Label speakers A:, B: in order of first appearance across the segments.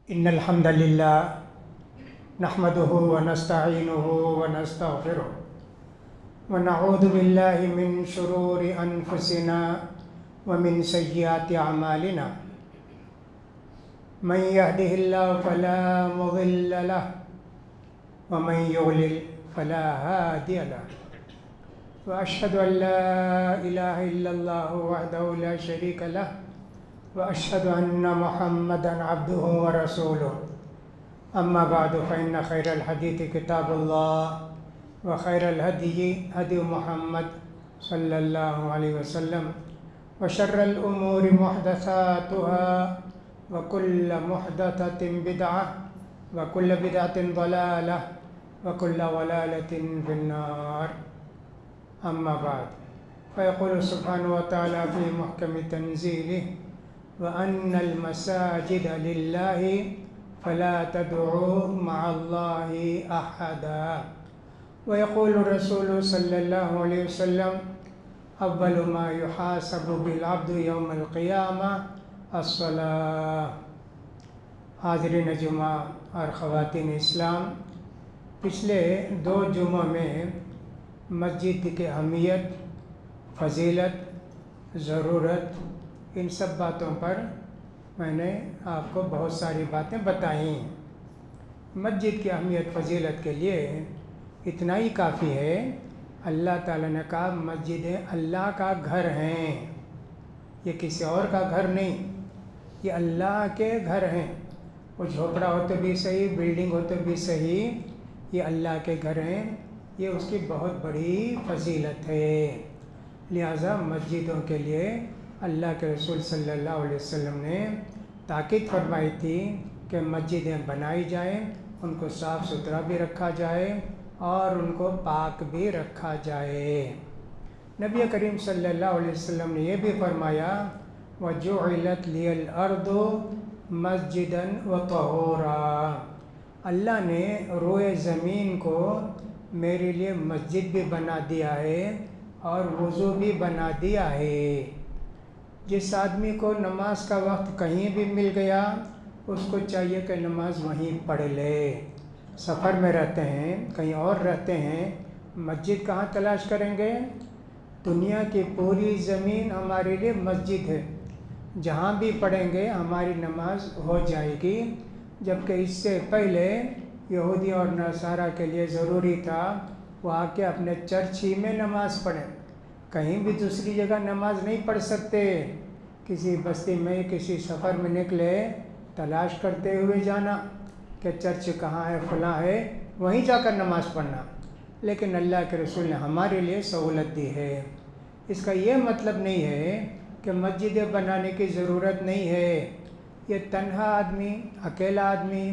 A: إن الحمد لله نحمده ونستعينه ونستغفره ونعوذ بالله من شرور أنفسنا ومن سيئات أعمالنا من يهده الله فلا مضل له ومن يضلل فلا هادي له وأشهد أن لا إله إلا الله وحده لا شريك له وأشهد أن محمدًا عبده ورسوله أما بعد فإن خير الحديث كتاب الله وخير الهدي هدي محمد صلى الله عليه وسلم وشر الأمور محدثاتها وكل محدثة بدعة وكل بدعة ضلالة وكل ضلالة في النار أما بعد فيقول سبحانه وتعالى في محكم تنزيله وأن المساجد لله فلا تدعوا مع الله أحدا ويقول الرسول صلى الله عليه وسلم أول ما يحاسب بالعبد يوم القيامة الصلاة. حاضرین جمعہ اور خواتین اسلام، پچھلے 2 جمعوں میں مسجد کی اہمیت، فضیلت، ضرورت، ان سب باتوں پر میں نے آپ کو بہت ساری باتیں بتائیں. مسجد کی اہمیت فضیلت کے لیے اتنا ہی کافی ہے. اللہ تعالیٰ نے کہا مسجدیں اللہ کا گھر ہیں، یہ کسی اور کا گھر نہیں، یہ اللہ کے گھر ہیں. وہ جھوپڑا ہو تو بھی صحیح، بلڈنگ ہو تو بھی صحیح، یہ اللہ کے گھر ہیں. یہ اس کی بہت بڑی فضیلت ہے. لہٰذا مسجدوں کے لیے اللہ کے رسول صلی اللہ علیہ وسلم نے تاکید فرمائی تھی کہ مسجدیں بنائی جائیں، ان کو صاف ستھرا بھی رکھا جائے اور ان کو پاک بھی رکھا جائے. نبی کریم صلی اللہ علیہ وسلم نے یہ بھی فرمایا وَجُعِلَتْ لِيَ الْأَرْضُ مَسْجِدًا وَطَهُورًا. اللہ نے روئے زمین کو میرے لیے مسجد بھی بنا دیا ہے اور وضو بھی بنا دیا ہے. جس آدمی کو نماز کا وقت کہیں بھی مل گیا اس کو چاہیے کہ نماز وہیں پڑھ لے. سفر میں رہتے ہیں، کہیں اور رہتے ہیں، مسجد کہاں تلاش کریں گے؟ دنیا کی پوری زمین ہمارے لیے مسجد ہے، جہاں بھی پڑھیں گے ہماری نماز ہو جائے گی. جبکہ اس سے پہلے یہودی اور نصارہ کے لیے ضروری تھا وہ آ کے اپنے چرچ ہی میں نماز پڑھیں، کہیں بھی دوسری جگہ نماز نہیں پڑھ سکتے. کسی بستی میں کسی سفر میں نکلے تلاش کرتے ہوئے جانا کہ چرچ کہاں ہے، فلاں ہے، وہیں جا کر نماز پڑھنا. لیکن اللہ کے رسول نے ہمارے لیے سہولت دی ہے. اس کا یہ مطلب نہیں ہے کہ مسجدیں بنانے کی ضرورت نہیں ہے. یہ تنہا آدمی، اکیلا آدمی،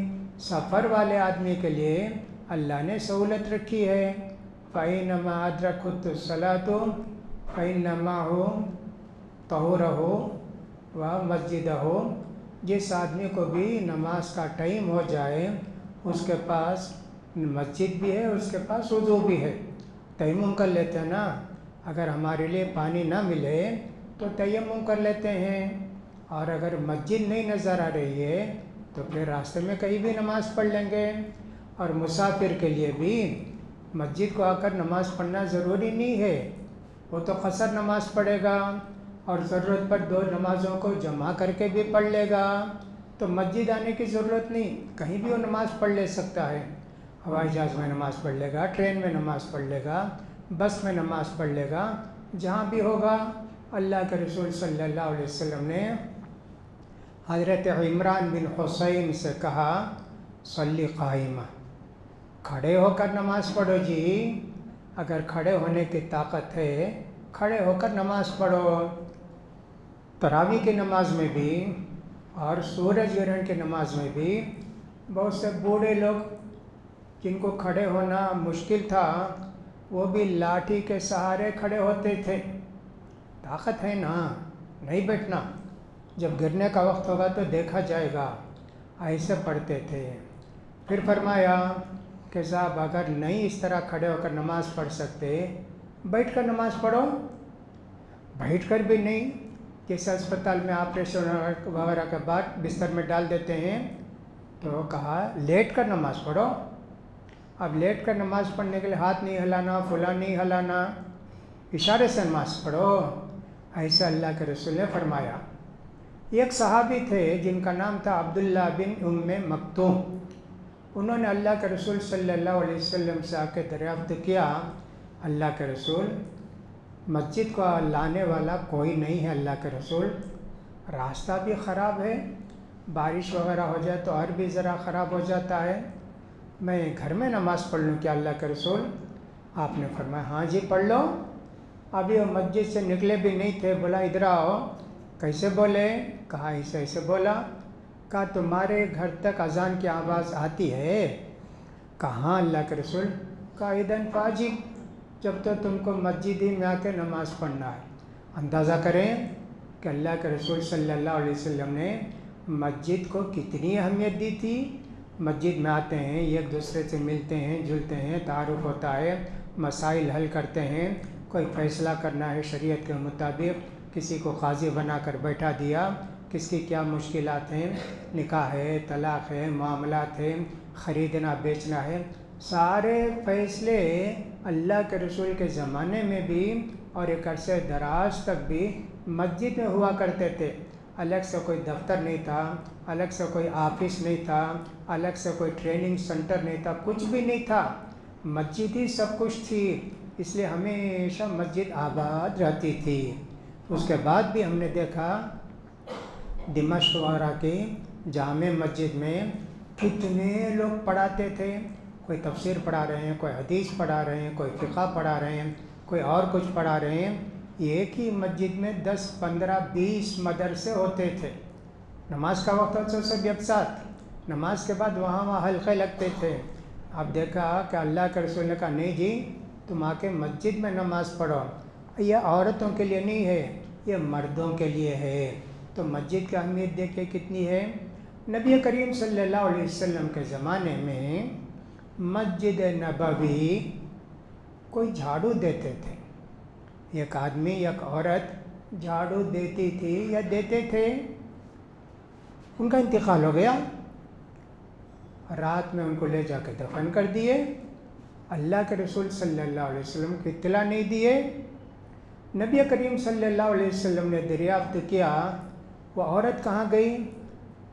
A: سفر والے آدمی کے لیے اللہ نے سہولت رکھی ہے. فَإِنَّمَا أَدْرَكَتْهُ الصَّلَاةُ فَإِنَّمَا هُوَ طَهُورُهُ وَمَسْجِدُهُ. جس آدمی کو بھی نماز کا ٹائم ہو جائے اس کے پاس مسجد بھی ہے، اس کے پاس وضو بھی ہے. تیمم کر لیتے ہیں نا، اگر ہمارے لیے پانی نہ ملے تو تیمم کر لیتے ہیں. اور اگر مسجد نہیں نظر آ رہی ہے تو پھر راستے میں کہیں بھی نماز پڑھ لیں گے. اور مسافر کے لیے بھی مسجد کو آ کر نماز پڑھنا ضروری نہیں ہے، وہ تو قصر نماز پڑھے گا اور ضرورت پر 2 نمازوں کو جمع کر کے بھی پڑھ لے گا. تو مسجد آنے کی ضرورت نہیں، کہیں بھی وہ نماز پڑھ لے سکتا ہے. ہوائی جہاز میں نماز پڑھ لے گا، ٹرین میں نماز پڑھ لے گا، بس میں نماز پڑھ لے گا، جہاں بھی ہوگا. اللہ کے رسول صلی اللہ علیہ وسلم نے حضرت عمران بن حسین سے کہا صلی قائمہ، کھڑے ہو کر نماز پڑھو جی. اگر کھڑے ہونے کی طاقت ہے کھڑے ہو کر نماز پڑھو. تراویح کی نماز میں بھی اور سورج گرہن کی نماز میں بھی بہت سے بوڑھے لوگ جن کو کھڑے ہونا مشکل تھا وہ بھی لاٹھی کے سہارے کھڑے ہوتے تھے. طاقت ہے نا، نہیں بیٹھنا، جب گرنے کا وقت ہوگا تو دیکھا جائے گا. ایسے پڑھتے تھے. پھر فرمایا کہ صاحب اگر نہیں اس طرح کھڑے ہو کر نماز پڑھ سکتے بیٹھ کر نماز پڑھو. بیٹھ کر بھی نہیں، جیسے اسپتال میں آپریشن وغیرہ کے بعد بستر میں ڈال دیتے ہیں تو کہا لیٹ کر نماز پڑھو. اب لیٹ کر نماز پڑھنے کے لیے ہاتھ نہیں ہلانا، فلاں نہیں ہلانا، اشارے سے نماز پڑھو، ایسا اللہ کے رسول نے فرمایا. ایک صحابی تھے جن کا نام تھا عبداللہ بن ام مکتوم. انہوں نے اللہ کے رسول صلی اللہ علیہ وسلم سے آ کے دریافت کیا، اللہ کے رسول مسجد کو لانے والا کوئی نہیں ہے، اللہ کے رسول راستہ بھی خراب ہے، بارش وغیرہ ہو جائے تو اور بھی ذرا خراب ہو جاتا ہے، میں گھر میں نماز پڑھ لوں کیا اللہ کے رسول؟ آپ نے فرمایا ہاں جی پڑھ لو. ابھی وہ مسجد سے نکلے بھی نہیں تھے، بولا ادھر آؤ. کیسے بولے؟ کہا ایسے ایسے بولا. کہا تمہارے گھر تک اذان کی آواز آتی ہے؟ کہاں اللہ کے رسول. کہا اذن فاجب، جب تو تم کو مسجد ہی میں آ کے نماز پڑھنا ہے. اندازہ کریں کہ اللہ کے رسول صلی اللہ علیہ وسلم نے مسجد کو کتنی اہمیت دی تھی. مسجد میں آتے ہیں، ایک دوسرے سے ملتے ہیں جلتے ہیں، تعارف ہوتا ہے، مسائل حل کرتے ہیں، کوئی فیصلہ کرنا ہے شریعت کے مطابق، کسی کو قاضی بنا کر بیٹھا دیا، کس کی کیا مشکلات ہیں، نکاح ہے، طلاق ہے، معاملات ہیں، خریدنا بیچنا ہے، سارے فیصلے اللہ کے رسول کے زمانے میں بھی اور ایک عرصے دراز تک بھی مسجد میں ہوا کرتے تھے. الگ سے کوئی دفتر نہیں تھا، الگ سے کوئی آفس نہیں تھا، الگ سے کوئی ٹریننگ سینٹر نہیں تھا، کچھ بھی نہیں تھا، مسجد ہی سب کچھ تھی. اس لیے ہمیشہ مسجد آباد رہتی تھی. اس کے بعد بھی ہم نے دیکھا دمشق وغیرہ کی جامع مسجد میں کتنے لوگ پڑھاتے تھے. کوئی تفسیر پڑھا رہے ہیں، کوئی حدیث پڑھا رہے ہیں، کوئی فقہ پڑھا رہے ہیں، کوئی اور کچھ پڑھا رہے ہیں. ایک ہی مسجد میں 10 15 20 مدرسے ہوتے تھے. نماز کا وقت ہوتا سب ایک ساتھ، نماز کے بعد وہاں حلقے لگتے تھے. اب دیکھا کہ اللہ کے رسول نے کہا نہیں جی تم آ کے مسجد میں نماز پڑھو. یہ عورتوں کے لیے نہیں ہے، یہ مردوں کے لیے ہے. تو مسجد کی اہمیت دیکھیں کتنی ہے. نبی کریم صلی اللہ علیہ وسلم کے زمانے میں مسجد نبوی کوئی جھاڑو دیتے تھے، ایک آدمی ایک عورت جھاڑو دیتی تھی یا دیتے تھے. ان کا انتقال ہو گیا، رات میں ان کو لے جا کے دفن کر دیے. اللہ کے رسول صلی اللہ علیہ وسلم کو اطلاع نہیں دیے. نبی کریم صلی اللہ علیہ وسلم نے دریافت کیا وہ عورت کہاں گئی،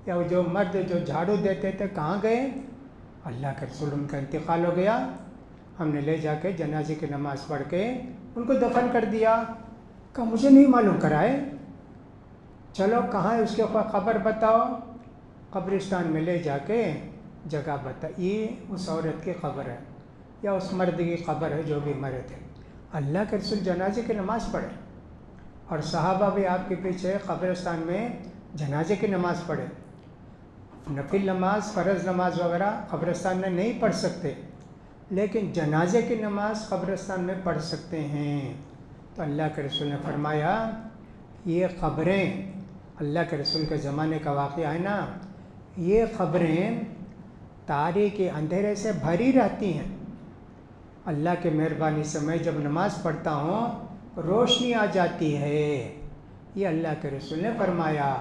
A: یا وہ جو مرد جو جھاڑو دیتے تھے کہاں گئے؟ اللہ کے رسول ان کا انتقال ہو گیا. ہم نے لے جا کے جنازے کی نماز پڑھ کے ان کو دفن کر دیا. کہا مجھے نہیں معلوم کرائے، چلو کہاں ہے اس کے خبر بتاؤ. قبرستان میں لے جا کے جگہ بتائی، اس عورت کی خبر ہے یا اس مرد کی خبر ہے جو بھی مرے تھے. اللہ کے رسول جنازے کی نماز پڑھے اور صحابہ بھی آپ کے پیچھے قبرستان میں جنازے کی نماز پڑھے. نفل نماز، فرض نماز وغیرہ قبرستان میں نہیں پڑھ سکتے، لیکن جنازے کی نماز قبرستان میں پڑھ سکتے ہیں. تو اللہ کے رسول نے فرمایا یہ قبریں، اللہ کے رسول کے زمانے کا واقعہ ہے نا، یہ قبریں تاریکی اندھیرے سے بھری رہتی ہیں. اللہ کی مہربانی سے میں جب نماز پڑھتا ہوں روشنی آ جاتی ہے. یہ اللہ کے رسول نے فرمایا.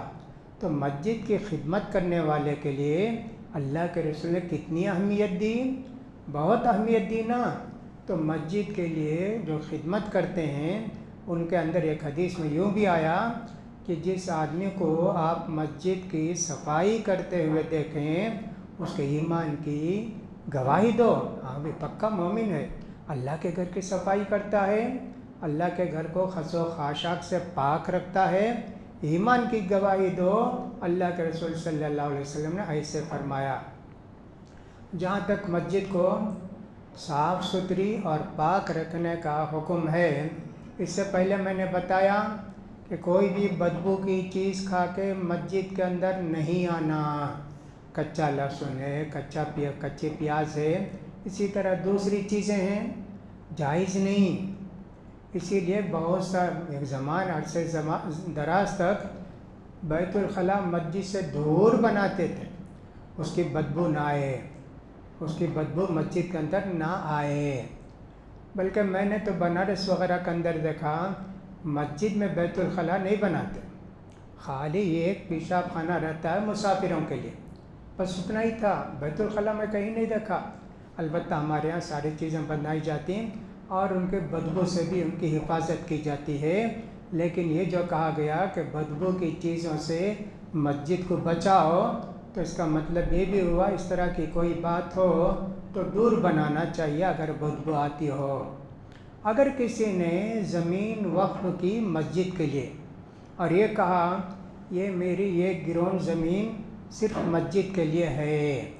A: تو مسجد کی خدمت کرنے والے کے لیے اللہ کے رسول نے کتنی اہمیت دی، بہت اہمیت دی نا. تو مسجد کے لیے جو خدمت کرتے ہیں ان کے اندر ایک حدیث میں یوں بھی آیا کہ جس آدمی کو آپ مسجد کی صفائی کرتے ہوئے دیکھیں اس کے ایمان کی گواہی دو، ہاں بھی پکا مومن ہے، اللہ کے گھر کی صفائی کرتا ہے، اللہ کے گھر کو خس و خاشاک سے پاک رکھتا ہے، ایمان کی گواہی دو. اللہ کے رسول صلی اللہ علیہ وسلم نے ایسے فرمایا. جہاں تک مسجد کو صاف ستھری اور پاک رکھنے کا حکم ہے، اس سے پہلے میں نے بتایا کہ کوئی بھی بدبو کی چیز کھا کے مسجد کے اندر نہیں آنا. کچا لہسن ہے، کچی پیاز ہے، اسی طرح دوسری چیزیں ہیں، جائز نہیں. اسی لیے بہت سا ایک عرصے دراز تک بیت الخلاء مسجد سے دور بناتے تھے، اس کی بدبو نہ آئے، اس کی بدبو مسجد کے اندر نہ آئے. بلکہ میں نے تو بنارس وغیرہ کے اندر دیکھا مسجد میں بیت الخلاء نہیں بناتے، خالی ایک پیشاب خانہ رہتا ہے مسافروں کے لیے. بس اتنا ہی تھا، بیت الخلاء میں کہیں نہیں دیکھا۔ البتہ ہمارے یہاں ساری چیزیں بنائی جاتی ہیں اور ان کے بدبو سے بھی ان کی حفاظت کی جاتی ہے، لیکن یہ جو کہا گیا کہ بدبو کی چیزوں سے مسجد کو بچاؤ، تو اس کا مطلب یہ بھی ہوا اس طرح کی کوئی بات ہو تو دور بنانا چاہیے اگر بدبو آتی ہو۔ اگر کسی نے زمین وقف کی مسجد کے لیے اور یہ کہا یہ میری یہ گرون زمین صرف مسجد کے لیے ہے،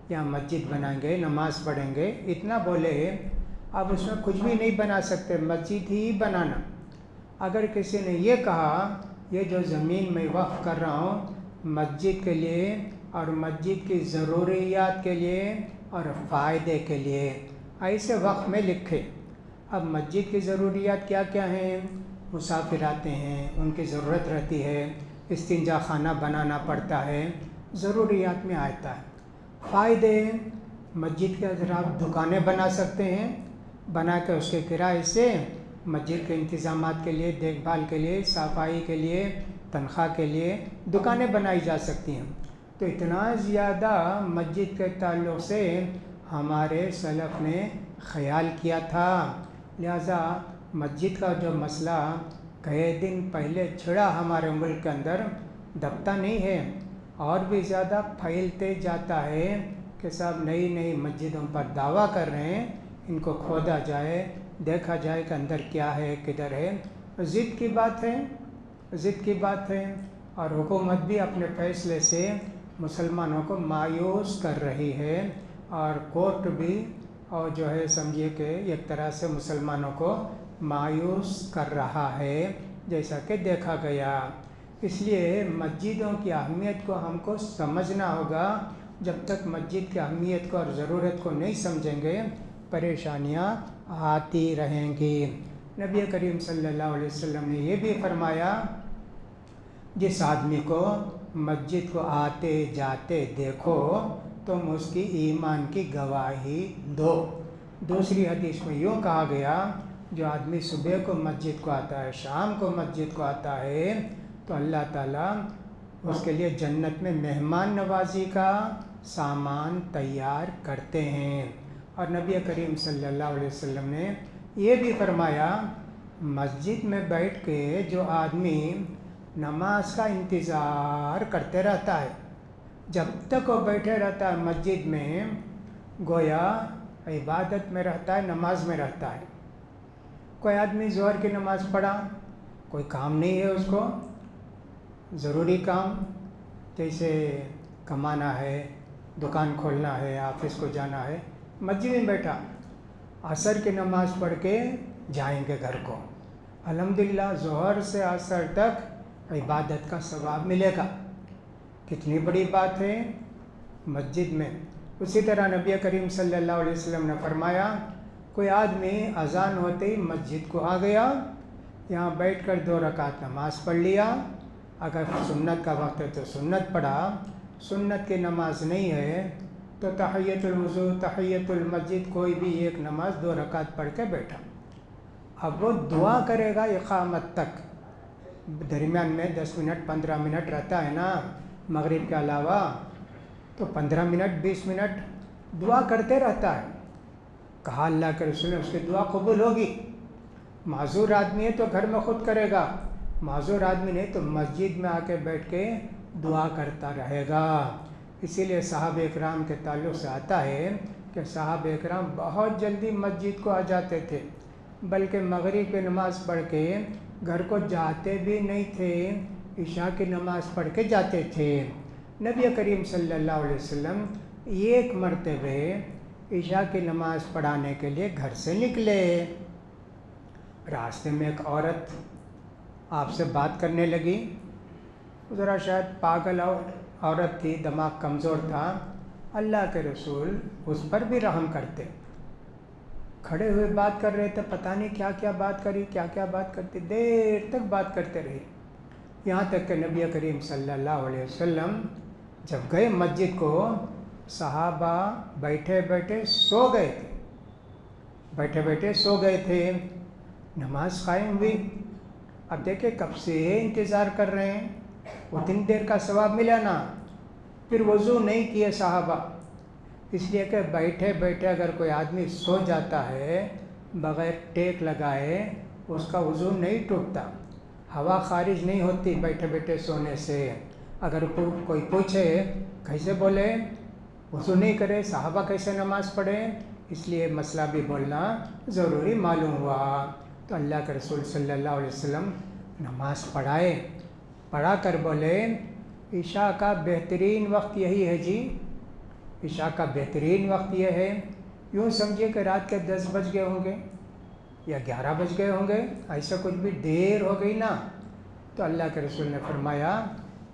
A: یا مسجد بنائیں گے، نماز پڑھیں گے، اتنا بولے، اب اس میں کچھ بھی نہیں بنا سکتے، مسجد ہی بنانا۔ اگر کسی نے یہ کہا یہ جو زمین میں وقف کر رہا ہوں مسجد کے لیے اور مسجد کی ضروریات کے لیے اور فائدے کے لیے، ایسے وقف میں لکھے۔ اب مسجد کی ضروریات کیا کیا ہیں؟ مسافر آتے ہیں، ان کی ضرورت رہتی ہے، استنجا خانہ بنانا پڑتا ہے، ضروریات میں آتا ہے۔ فائدے، مسجد کے اندر آپ دکانیں بنا سکتے ہیں، بنا کے اس کے کرائے سے مسجد کے انتظامات کے لیے، دیکھ بھال کے لیے، صفائی کے لیے، تنخواہ کے لیے دکانیں بنائی جا سکتی ہیں۔ تو اتنا زیادہ مسجد کے تعلق سے ہمارے سلف نے خیال کیا تھا، لہذا مسجد کا جو مسئلہ کئی دن پہلے چھڑا ہمارے ملک کے اندر دبتا نہیں ہے، اور بھی زیادہ پھیلتے جاتا ہے کہ صاحب نئی نئی مسجدوں پر دعویٰ کر رہے ہیں، ان کو کھودا جائے، دیکھا جائے کہ اندر کیا ہے، کدھر ہے۔ ضد کی بات ہے، ضد کی بات ہے، اور حکومت بھی اپنے فیصلے سے مسلمانوں کو مایوس کر رہی ہے، اور کورٹ بھی اور جو ہے سمجھیے کہ ایک طرح سے مسلمانوں کو مایوس کر رہا ہے، جیسا کہ دیکھا گیا۔ اس لیے مسجدوں کی اہمیت کو ہم کو سمجھنا ہوگا۔ جب تک مسجد کی اہمیت کو اور ضرورت کو نہیں سمجھیں گے پریشانیاں آتی رہیں گی۔ نبی کریم صلی اللہ علیہ وسلم نے یہ بھی فرمایا جس آدمی کو مسجد کو آتے جاتے دیکھو تم اس کی ایمان کی گواہی دو۔ دوسری حدیث میں یوں کہا گیا جو آدمی صبح کو مسجد کو آتا ہے، شام کو مسجد کو آتا ہے، تو اللہ تعالیٰ اس کے لیے جنت میں مہمان نوازی کا سامان تیار کرتے ہیں۔ اور نبی کریم صلی اللہ علیہ وسلم نے یہ بھی فرمایا مسجد میں بیٹھ کے جو آدمی نماز کا انتظار کرتے رہتا ہے، جب تک وہ بیٹھے رہتا ہے مسجد میں گویا عبادت میں رہتا ہے، نماز میں رہتا ہے۔ کوئی آدمی ظہر کی نماز پڑھا، کوئی کام نہیں ہے اس کو، ضروری کام جیسے کمانا ہے، دکان کھولنا ہے، آفس کو جانا ہے، مسجد میں بیٹھا، عصر کی نماز پڑھ کے جائیں گے گھر کو، الحمدللہ ظہر سے عصر تک عبادت کا ثواب ملے گا۔ کتنی بڑی بات ہے مسجد میں۔ اسی طرح نبی کریم صلی اللہ علیہ وسلم نے فرمایا کوئی آدمی اذان ہوتے ہی مسجد کو آ گیا، یہاں بیٹھ کر 2 رکعت نماز پڑھ لیا، اگر سنت کا وقت ہے تو سنت پڑھا، سنت کی نماز نہیں ہے تو تحیۃ الوضو، تحیۃ المسجد، کوئی بھی ایک نماز 2 رکعت پڑھ کے بیٹھا۔ اب وہ دعا کرے گا اقامت تک، درمیان میں 10 منٹ 15 منٹ رہتا ہے نا مغرب کے علاوہ، تو 15 منٹ 20 منٹ دعا کرتے رہتا ہے۔ کہا اللہ کے رسول نے اس کی دعا قبول ہوگی۔ معذور آدمی ہے تو گھر میں خود کرے گا، معذور آدمی نہیں تو مسجد میں آ کے بیٹھ کے دعا کرتا رہے گا۔ اسی لیے صحابہ اکرام کے تعلق سے آتا ہے کہ صحابہ اکرام بہت جلدی مسجد کو آ جاتے تھے، بلکہ مغرب کی نماز پڑھ کے گھر کو جاتے بھی نہیں تھے، عشاء کی نماز پڑھ کے جاتے تھے۔ نبی کریم صلی اللہ علیہ وسلم ایک مرتبہ عشاء کی نماز پڑھانے کے لیے گھر سے نکلے، راستے میں ایک عورت آپ سے بات کرنے لگی، ذرا شاید پاگل عورت تھی، دماغ کمزور تھا، اللہ کے رسول اس پر بھی رحم کرتے، کھڑے ہوئے بات کر رہے تھے، پتہ نہیں کیا کیا بات کری، کیا کیا بات کرتے، دیر تک بات کرتے رہے، یہاں تک کہ نبی کریم صلی اللہ علیہ وسلم جب گئے مسجد کو، صحابہ بیٹھے بیٹھے سو گئے تھے، بیٹھے بیٹھے سو گئے تھے، نماز قائم ہوئی۔ اب دیکھیں کب سے انتظار کر رہے ہیں، اتنی دیر کا ثواب ملا نا، پھر وضو نہیں کیے صحابہ، اس لیے کہ بیٹھے بیٹھے اگر کوئی آدمی سو جاتا ہے بغیر ٹیک لگائے اس کا وضو نہیں ٹوٹتا، ہوا خارج نہیں ہوتی بیٹھے بیٹھے سونے سے۔ اگر کوئی پوچھے کیسے بولے وضو نہیں کرے صحابہ کیسے نماز پڑھے، اس لیے مسئلہ بھی بولنا ضروری معلوم ہوا۔ تو اللہ کے رسول صلی اللہ علیہ وسلم نماز پڑھا کر بولے عشاء کا بہترین وقت یہی ہے جی، عشاء کا بہترین وقت یہ ہے، یوں سمجھیے کہ رات کے 10 بج گئے ہوں گے یا 11 بج گئے ہوں گے، ایسا کچھ بھی دیر ہو گئی نا، تو اللہ کے رسول نے فرمایا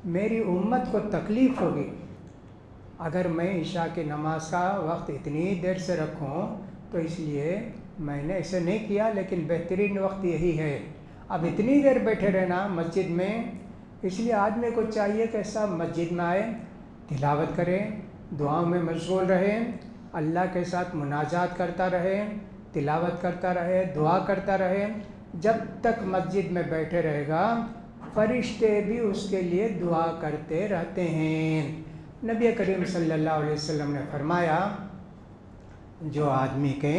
A: میری امت کو تکلیف ہوگی اگر میں عشاء کی نماز کا وقت اتنی دیر سے رکھوں، تو اس لیے میں نے اسے نہیں کیا، لیکن بہترین وقت یہی ہے۔ اب اتنی دیر بیٹھے رہنا مسجد میں، اس لیے آدمی کو چاہیے کہ سب مسجد میں آئے، تلاوت کرے، دعاؤں میں مشغول رہے، اللہ کے ساتھ مناجات کرتا رہے، تلاوت کرتا رہے، دعا کرتا رہے۔ جب تک مسجد میں بیٹھے رہے گا فرشتے بھی اس کے لیے دعا کرتے رہتے ہیں۔ نبی کریم صلی اللہ علیہ وسلم نے فرمایا جو آدمی کے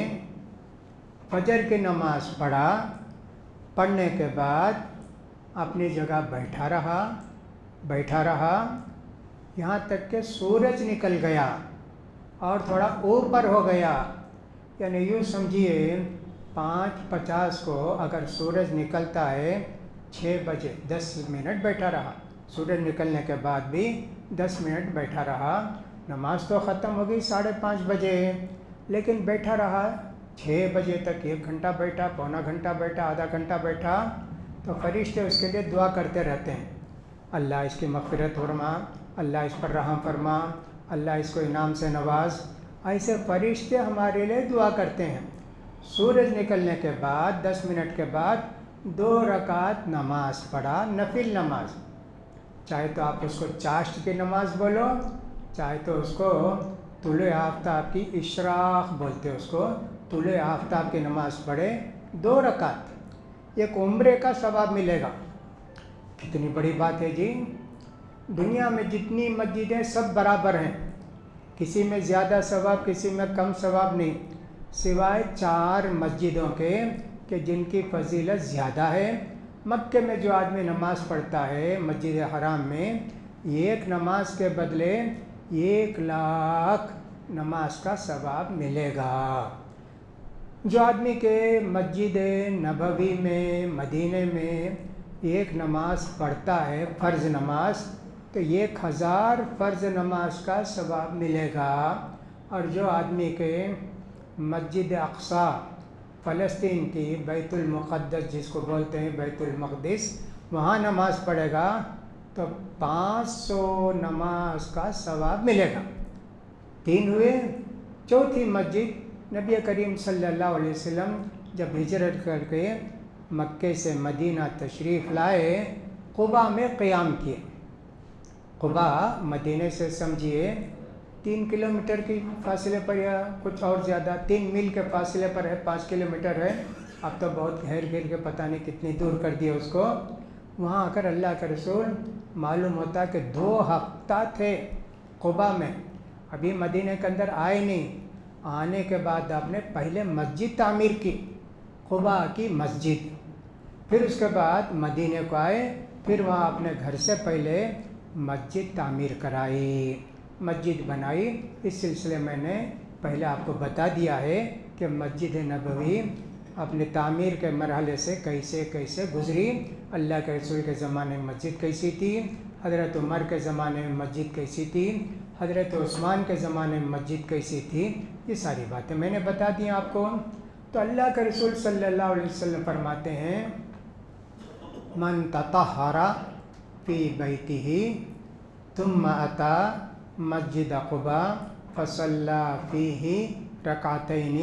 A: فجر کی نماز پڑھنے کے بعد اپنی جگہ بیٹھا رہا یہاں تک کہ سورج نکل گیا اور تھوڑا اوپر ہو گیا، یعنی یوں سمجھیے 5:50 کو اگر سورج نکلتا ہے 6 بجے 10 منٹ بیٹھا رہا، سورج نکلنے کے بعد بھی 10 منٹ بیٹھا رہا، نماز تو ختم ہو گئی 5:30 بجے، لیکن بیٹھا رہا 6 بجے تک، 1 گھنٹہ بیٹھا، پونا گھنٹہ بیٹھا، آدھا گھنٹہ بیٹھا، تو فرشتے اس کے لیے دعا کرتے رہتے ہیں، اللہ اس کی مغفرت فرما، اللہ اس پر رحم فرما، اللہ اس کو انعام سے نواز، ایسے فرشتے ہمارے لیے دعا کرتے ہیں۔ سورج نکلنے کے بعد 10 منٹ کے بعد 2 رکعت نماز پڑھا، نفل نماز، چاہے تو آپ اس کو چاشت کی نماز بولو، چاہے تو اس کو طلوع آفتاب کی اشراق بولتے ہیں، اس کو طلوع آفتاب کی نماز پڑھے 2 رکعت، ایک عمرے کا ثواب ملے گا۔ کتنی بڑی بات ہے جی، دنیا میں جتنی مسجدیں سب برابر ہیں، کسی میں زیادہ ثواب کسی میں کم ثواب نہیں، سوائے 4 مسجدوں کے کہ جن کی فضیلت زیادہ ہے۔ مکے میں جو آدمی نماز پڑھتا ہے مسجد حرام میں، ایک نماز کے بدلے 1,00,000 نماز کا ثواب ملے گا۔ جو آدمی کے مسجد نبوی میں مدینے میں ایک نماز پڑھتا ہے فرض نماز، تو 1,000 فرض نماز کا ثواب ملے گا۔ اور جو آدمی کے مسجد اقصی فلسطین کی بیت المقدس جس کو بولتے ہیں بیت المقدس، وہاں نماز پڑھے گا تو 500 نماز کا ثواب ملے گا۔ 3 ہوئے۔ چوتھی مسجد نبی کریم صلی اللہ علیہ وسلم جب ہجرت کر کے مکے سے مدینہ تشریف لائے، قباء میں قیام کیے۔ قباء مدینہ سے سمجھیے 3 کلومیٹر کی فاصلے پر یا کچھ اور زیادہ، 3 میل کے فاصلے پر ہے، 5 کلومیٹر ہے، اب تو بہت گھیر کے پتہ نہیں کتنی دور کر دیا اس کو۔ وہاں آ کر اللہ کے رسول معلوم ہوتا کہ 2 ہفتہ تھے قباء میں، ابھی مدینہ کے اندر آئے نہیں۔ آنے کے بعد آپ نے پہلے مسجد تعمیر کی، قباء کی مسجد، پھر اس کے بعد مدینہ کو آئے، پھر وہاں اپنے گھر سے پہلے مسجد تعمیر کرائی، مسجد بنائی۔ اس سلسلے میں نے پہلے آپ کو بتا دیا ہے کہ مسجد نبوی اپنے تعمیر کے مرحلے سے کیسے کیسے گزری۔ اللہ کے رسول کے زمانے میں مسجد کیسی تھی، حضرت عمر کے زمانے میں مسجد کیسی تھی، حضرت عثمان کے زمانے میں مسجد کیسی تھی، یہ ساری باتیں میں نے بتا دی آپ کو۔ تو اللہ کے رسول صلی اللہ علیہ وسلم فرماتے ہیں من تطہر فی بیتہ ثم اتی مسجد قباء فصلی فیہ رکعتین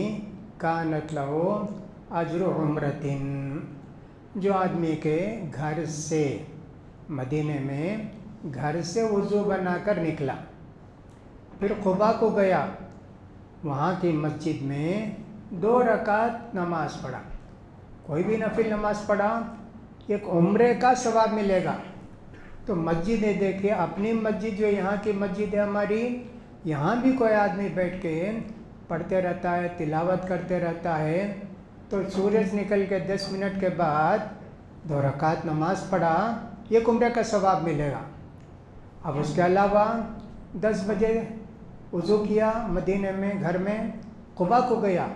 A: کانت لہ اجر عمرۃ۔ جو آدمی کے گھر سے مدینے میں گھر سے وضو بنا کر نکلا، پھر قباء کو گیا، وہاں کی مسجد میں 2 رکعت نماز پڑھا، کوئی بھی نفل نماز پڑھا، ایک عمرے کا ثواب ملے گا۔ تو مسجدیں دیکھیے، اپنی مسجد جو یہاں کی مسجد ہے ہماری، یہاں بھی کوئی آدمی بیٹھ کے پڑھتے رہتا ہے، تلاوت کرتے رہتا ہے، تو سورج نکل کے 10 منٹ کے بعد 2 رکعت نماز پڑھا، 1 عمرے کا ثواب ملے گا۔ اب اس کے علاوہ 10 بجے وضو کیا، مدینے میں گھر میں قبا کو گیا،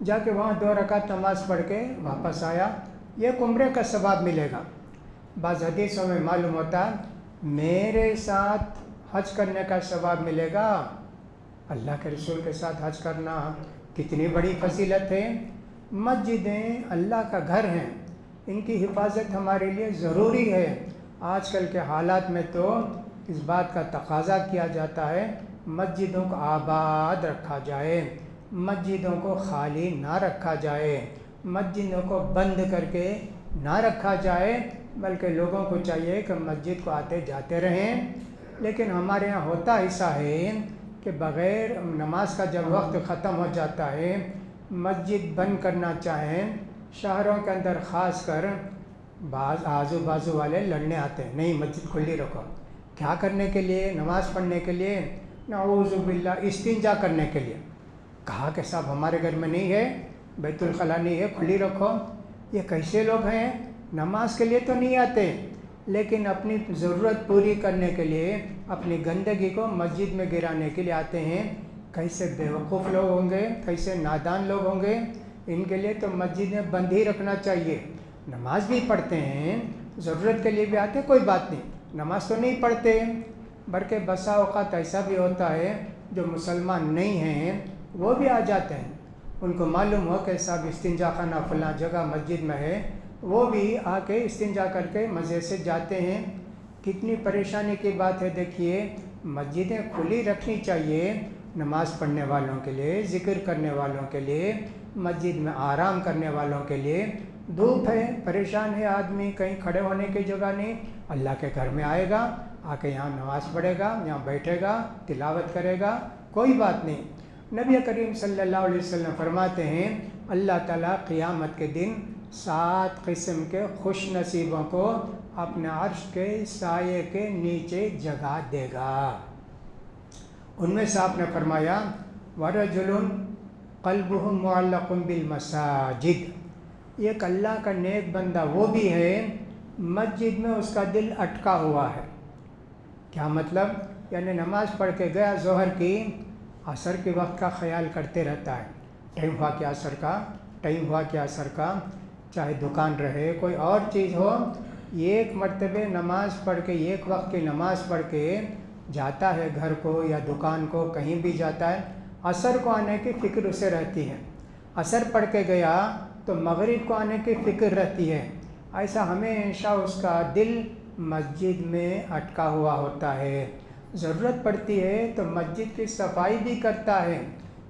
A: جا کے وہاں 2 رکعت نماز پڑھ کے واپس آیا، 1 عمرے کا ثواب ملے گا۔ بعض حدیثوں میں معلوم ہوتا میرے ساتھ حج کرنے کا ثواب ملے گا۔ اللہ کے رسول کے ساتھ حج کرنا کتنی بڑی فضیلت ہے۔ مسجدیں اللہ کا گھر ہیں، ان کی حفاظت ہمارے لیے ضروری ہے۔ آج کل کے حالات میں تو اس بات کا تقاضا کیا جاتا ہے مسجدوں کو آباد رکھا جائے، مسجدوں کو خالی نہ رکھا جائے، مسجدوں کو بند کر کے نہ رکھا جائے، بلکہ لوگوں کو چاہیے کہ مسجد کو آتے جاتے رہیں۔ لیکن ہمارے یہاں ہوتا ایسا ہے کہ بغیر نماز کا جب وقت ختم ہو جاتا ہے، مسجد بند کرنا چاہیں، شہروں کے اندر خاص کر بعض آزو بازو والے لڑنے آتے ہیں، نہیں مسجد کھلی رکھو۔ کیا کرنے کے لیے؟ نماز پڑھنے کے لیے، نعوذ باللہ، استنجا کرنے کے لیے۔ کہا کہ صاحب ہمارے گھر میں نہیں ہے، بیت الخلا نہیں ہے، کھلی رکھو۔ یہ کیسے لوگ ہیں؟ نماز کے لیے تو نہیں آتے، لیکن اپنی ضرورت پوری کرنے کے لیے، اپنی گندگی کو مسجد میں گرانے کے لیے آتے ہیں۔ کیسے بیوقوف لوگ ہوں گے، کیسے نادان لوگ ہوں گے۔ ان کے لیے تو مسجدیں بند ہی رکھنا چاہیے۔ نماز بھی پڑھتے ہیں، ضرورت کے لیے بھی آتے، کوئی بات نہیں، نماز تو نہیں پڑھتے، بلکہ بسا اوقات ایسا بھی ہوتا ہے جو مسلمان نہیں ہیں وہ بھی آ جاتے ہیں، ان کو معلوم ہو کہ صاحب استنجا خانہ فلاں جگہ مسجد میں ہے، وہ بھی آ کے استنجا کر کے مزے سے جاتے ہیں۔ کتنی پریشانی کی بات ہے۔ دیکھیے، مسجدیں کھلی رکھنی چاہیے نماز پڑھنے والوں کے لیے، ذکر کرنے والوں کے لیے، مسجد میں آرام کرنے والوں کے لیے۔ دھوپ ہے، پریشان ہے آدمی، کہیں کھڑے ہونے کی جگہ نہیں، اللہ کے گھر میں آئے گا، آ کے یہاں نماز پڑھے گا، یہاں بیٹھے گا، تلاوت کرے گا، کوئی بات نہیں۔ نبی کریم صلی اللہ علیہ وسلم فرماتے ہیں اللہ تعالیٰ قیامت کے دن 7 قسم کے خوش نصیبوں کو اپنے عرش کے سائے کے نیچے جگہ دے گا۔ ان میں سے آپ نے فرمایا وَرَجُلٌ قَلْبُهُ مُعَلَّقٌ بِالْمَسَاجِدِ، ایک اللہ کا نیک بندہ وہ بھی ہے مسجد میں اس کا دل اٹکا ہوا ہے۔ کیا مطلب؟ یعنی نماز پڑھ کے گیا ظہر کی، عصر کے وقت کا خیال کرتے رہتا ہے، ٹائم ہوا کیا عصر کا، ٹائم ہوا کیا عصر کا، چاہے دکان رہے کوئی اور چیز ہو، ایک مرتبہ نماز پڑھ کے، ایک وقت کی نماز پڑھ کے جاتا ہے گھر کو یا دکان کو، کہیں بھی جاتا ہے، عصر کو آنے کی فکر اسے رہتی ہے، عصر پڑھ کے گیا تو مغرب کو آنے کی فکر رہتی ہے۔ ایسا ہمیشہ اس کا دل مسجد میں اٹکا ہوا ہوتا ہے۔ ضرورت پڑتی ہے تو مسجد کی صفائی بھی کرتا ہے۔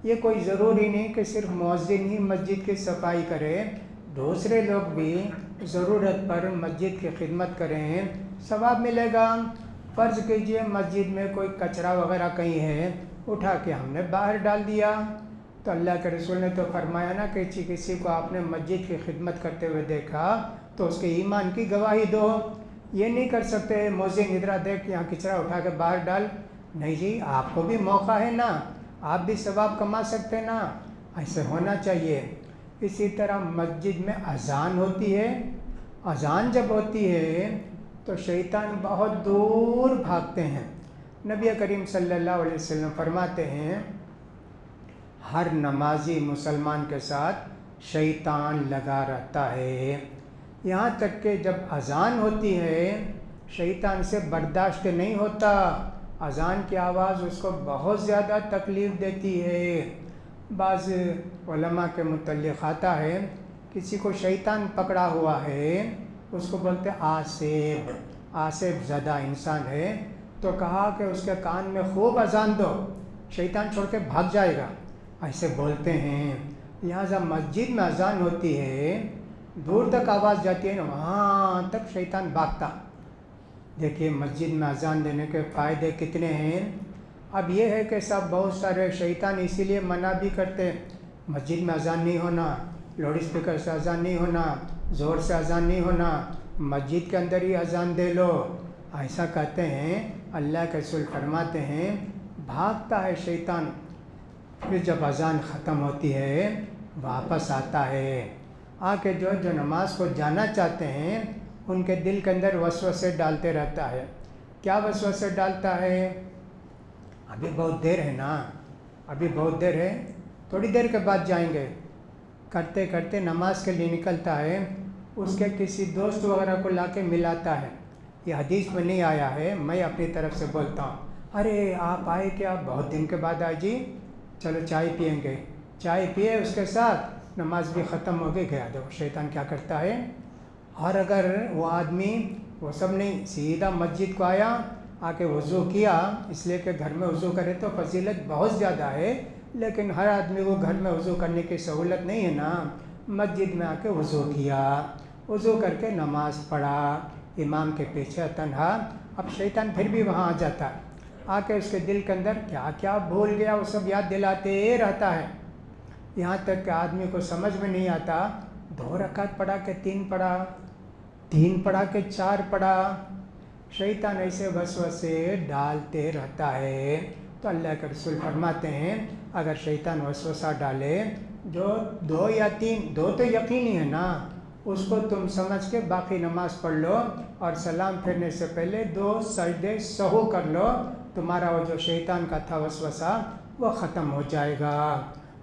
A: یہ کوئی ضروری نہیں کہ صرف مؤذن ہی مسجد کی صفائی کرے، دوسرے لوگ بھی ضرورت پر مسجد کی خدمت کریں، ثواب ملے گا۔ فرض کیجئے مسجد میں کوئی کچرا وغیرہ کہیں ہے، اٹھا کے ہم نے باہر ڈال دیا، تو اللہ کے رسول نے تو فرمایا نا کہ کسی کو آپ نے مسجد کی خدمت کرتے ہوئے دیکھا تو اس کے ایمان کی گواہی دو۔ یہ نہیں کر سکتے مؤذن ادھر دیکھ یہاں کچرا اٹھا کے باہر ڈال، نہیں جی، آپ کو بھی موقع ہے نا، آپ بھی ثواب کما سکتے نا، ایسے ہونا چاہیے۔ اسی طرح مسجد میں اذان ہوتی ہے، اذان جب ہوتی ہے تو شیطان بہت دور بھاگتے ہیں۔ نبی کریم صلی اللہ علیہ وسلم فرماتے ہیں ہر نمازی مسلمان کے ساتھ شیطان لگا رہتا ہے، یہاں تک کہ جب اذان ہوتی ہے شیطان سے برداشت نہیں ہوتا، اذان کی آواز اس کو بہت زیادہ تکلیف دیتی ہے۔ بعض علماء کے متعلق آتا ہے کسی کو شیطان پکڑا ہوا ہے، اس کو بولتے آصب زدہ انسان ہے، تو کہا کہ اس کے کان میں خوب اذان دو، شیطان چھوڑ کے بھاگ جائے گا، ایسے بولتے ہیں۔ لہٰذا مسجد میں اذان ہوتی ہے، دور تک آواز جاتی ہے، وہاں تک شیطان بھاگتا۔ دیکھیے مسجد میں اذان دینے کے فائدے کتنے ہیں۔ اب یہ ہے کہ سب بہت سارے شیطان اسی لیے منع بھی کرتے، مسجد میں اذان نہیں ہونا، لاؤڈ اسپیکر سے اذان نہیں ہونا، زور سے اذان نہیں ہونا، مسجد کے اندر ہی اذان دے لو۔ ایسا کہتے ہیں اللہ کے رسول فرماتے ہیں بھاگتا ہے شیطان، پھر جب اذان ختم ہوتی ہے واپس آتا ہے، آ کے جو نماز کو جانا چاہتے ہیں ان کے دل کے اندر وسوسے ڈالتے رہتا ہے۔ کیا وسوسے ڈالتا ہے؟ ابھی بہت دیر ہے نا، ابھی بہت دیر ہے، تھوڑی دیر کے بعد جائیں گے، کرتے کرتے نماز کے لیے نکلتا ہے، اس کے کسی دوست وغیرہ کو لا کے ملاتا ہے۔ یہ حدیث میں نہیں آیا ہے، میں اپنی طرف سے بولتا ہوں، ارے آپ آئے کیا؟ بہت دن کے بعد آئے جی، چلو چائے پئیں گے، چائے پیے، اس کے ساتھ نماز بھی ختم ہو گئی، گیا۔ دیکھو شیطان کیا کرتا ہے۔ اور اگر وہ آدمی وہ سب نہیں، سیدھا مسجد کو آیا، آ کے وضو کیا، اس لیے کہ گھر میں وضو کرے تو فضیلت بہت زیادہ ہے، لیکن ہر آدمی کو گھر میں وضو کرنے کی سہولت نہیں ہے نا، مسجد میں آ کے وضو کیا، وضو کر کے نماز پڑھا امام کے پیچھے تنہا، اب شیطان پھر بھی وہاں آ جاتا ہے، آ کے اس کے دل کے اندر کیا کیا بھول گیا وہ سب یاد دلاتے رہتا ہے، یہاں تک کہ آدمی کو سمجھ میں نہیں آتا 2 رکعت پڑھا کہ 3 پڑھا، 3 پڑھا کہ 4 پڑھا۔ شیطان ایسے وسوسے ڈالتے رہتا ہے، تو اللہ کے رسول فرماتے ہیں اگر شیطان وسوسہ ڈالے جو 2 یا 3، 2 تو یقینی ہے نا، اس کو تم سمجھ کے باقی نماز پڑھ لو اور سلام پھیرنے سے پہلے 2 سجدے سہو کر لو، تمہارا وہ جو شیطان کا تھا وسوسہ وہ ختم ہو جائے گا۔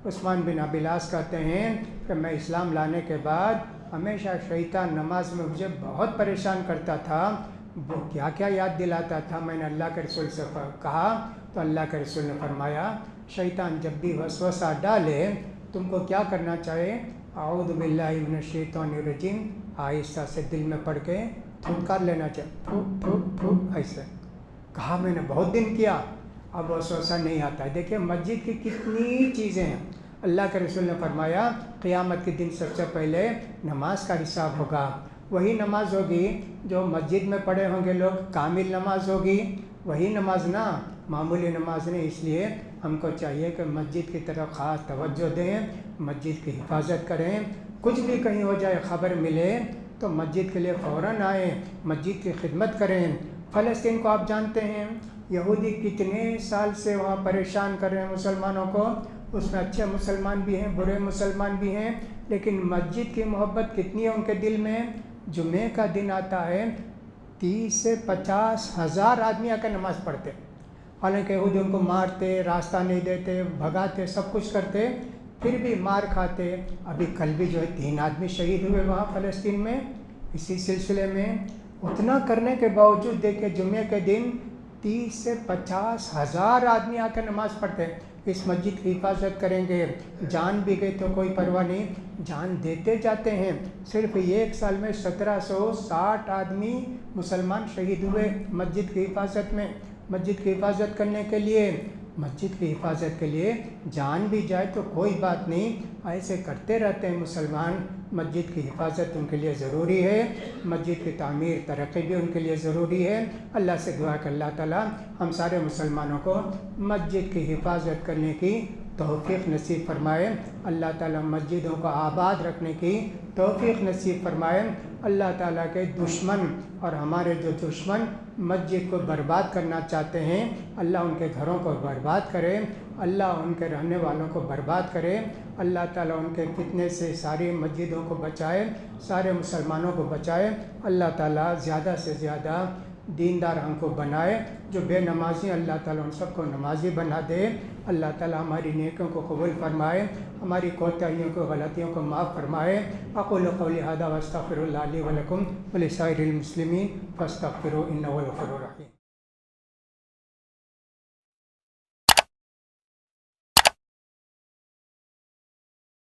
A: عثمان بن ابی العاص کہتے ہیں کہ میں اسلام لانے کے بعد ہمیشہ شیطان نماز میں مجھے بہت پریشان کرتا تھا، وہ کیا کیا یاد دلاتا تھا، میں نے اللہ کے رسول سے کہا تو اللہ کے رسول نے فرمایا شیطان جب بھی وسوسہ ڈالے تم کو کیا کرنا چاہیے، اعوذ باللہ من الشیطان الرجیم، آہستہ سے دل میں پڑھ کے پھٹکار لینا چاہیے، پھو پھو پھو، ایسے کہا، میں نے بہت دن کیا، اب وسوسہ نہیں آتا ہے۔ دیکھیں مسجد کی کتنی چیزیں ہیں، اللہ کے رسول نے فرمایا قیامت کے دن سب سے پہلے نماز کا حساب ہوگا، وہی نماز ہوگی جو مسجد میں پڑھے ہوں گے لوگ، کامل نماز ہوگی، وہی نماز نا، معمولی نماز نہیں۔ اس لیے ہم کو چاہیے کہ مسجد کی طرف خاص توجہ دیں، مسجد کی حفاظت کریں، کچھ بھی کہیں ہو جائے خبر ملے تو مسجد کے لیے فوراً آئیں، مسجد کی خدمت کریں۔ فلسطین کو آپ جانتے ہیں، یہودی کتنے سال سے وہاں پریشان کر رہے ہیں مسلمانوں کو، اس میں اچھے مسلمان بھی ہیں، برے مسلمان بھی ہیں، لیکن مسجد کی محبت کتنی ہے ان کے دل میں۔ جمعے کا دن آتا ہے 30 سے 50 ہزار آدمی آ کر نماز پڑھتے، حالانکہ یہودی ان کو مارتے، راستہ نہیں دیتے، بھگاتے، سب کچھ کرتے، پھر بھی مار کھاتے۔ ابھی کل بھی جو ہے 3 آدمی شہید ہوئے وہاں فلسطین میں اسی سلسلے میں، اتنا کرنے کے باوجود دیکھیں جمعے کے دن 30 سے 50 ہزار آدمی آ کر نماز پڑھتے۔ اس مسجد کی حفاظت کریں گے، جان بھی گئی تو کوئی پرواہ نہیں، جان دیتے جاتے ہیں۔ صرف 1 سال میں 1760 آدمی مسلمان شہید ہوئے مسجد کی حفاظت میں، مسجد کی حفاظت کرنے کے لیے۔ مسجد کی حفاظت کے لیے جان بھی جائے تو کوئی بات نہیں، ایسے کرتے رہتے ہیں مسلمان۔ مسجد کی حفاظت ان کے لیے ضروری ہے، مسجد کی تعمیر ترقی بھی ان کے لیے ضروری ہے۔ اللہ سے دعا کہ اللہ تعالیٰ ہم سارے مسلمانوں کو مسجد کی حفاظت کرنے کی توفیق نصیب فرمائے، اللہ تعالیٰ مسجدوں کو آباد رکھنے کی توفیق نصیب فرمائے۔ اللہ تعالیٰ کے دشمن اور ہمارے جو دشمن مسجد کو برباد کرنا چاہتے ہیں، اللہ ان کے گھروں کو برباد کرے، اللہ ان کے رہنے والوں کو برباد کرے، اللہ تعالیٰ ان کے فتنے سے ساری مسجدوں کو بچائے، سارے مسلمانوں کو بچائے۔ اللہ تعالیٰ زیادہ سے زیادہ دیندار ہم کو بنائے، جو بے نمازی اللہ تعالیٰ ان سب کو نمازی بنا دے۔ اللہ تعالیٰ ہماری نیکیوں کو قبول فرمائے، ہماری کوتاہیوں کو، غلطیوں کو معاف فرمائے۔ اقول قولی ھذا واستغفر اللہ لی ولکم ولسائر المسلمین فاستغفروہ انہ هو الغفور الرحیم۔